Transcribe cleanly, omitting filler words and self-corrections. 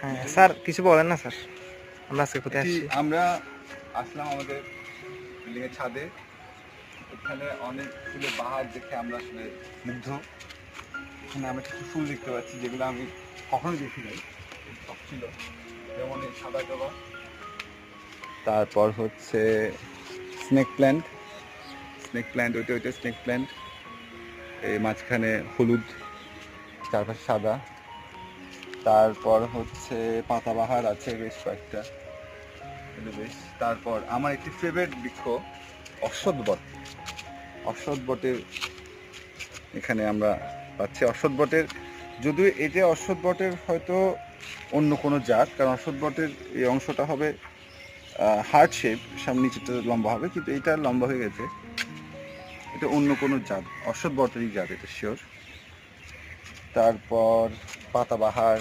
হ্যাঁ স্যার, কিছু বলেন না স্যার, আমরা আজকে কোথায় আসছি? আমরা আসলাম আমাদের বিল্ডিং এর ছাদে। এখানে অনেক ফুলের বাহার দেখে আমরা আসলে মুগ্ধ। এখানে আমরা কিছু ফুল দেখতে পাচ্ছি যেগুলো আমি কখনো দেখি নাই, শখ ছিল। যেমন এই সাদা জবা, তারপর হচ্ছে স্নেক প্ল্যান্ট, ওইটা স্নেক প্ল্যান্ট। এই মাঝখানে হলুদ, চারপাশে সাদা। তারপর হচ্ছে পাতাবাহার আছে বেশ কয়েকটা, বেশ। তারপর আমার একটি ফেভারিট বৃক্ষ অশ্বত্থ বটের এখানে আমরা পাচ্ছি। অশ্বত্থ বটের, যদিও এটা অশ্বত্থ বটের হয়তো অন্য কোনো জাত, কারণ অশ্বত্থ বটের এই অংশটা হবে হার্ট শেপ, সামনে নিচেটা লম্বা হবে, কিন্তু এটা লম্বা হয়ে গেছে। এটা অন্য কোনো জাত, অশ্বত্থ বটেরই জাত, এটা শিওর। তারপর পাতাবাহার,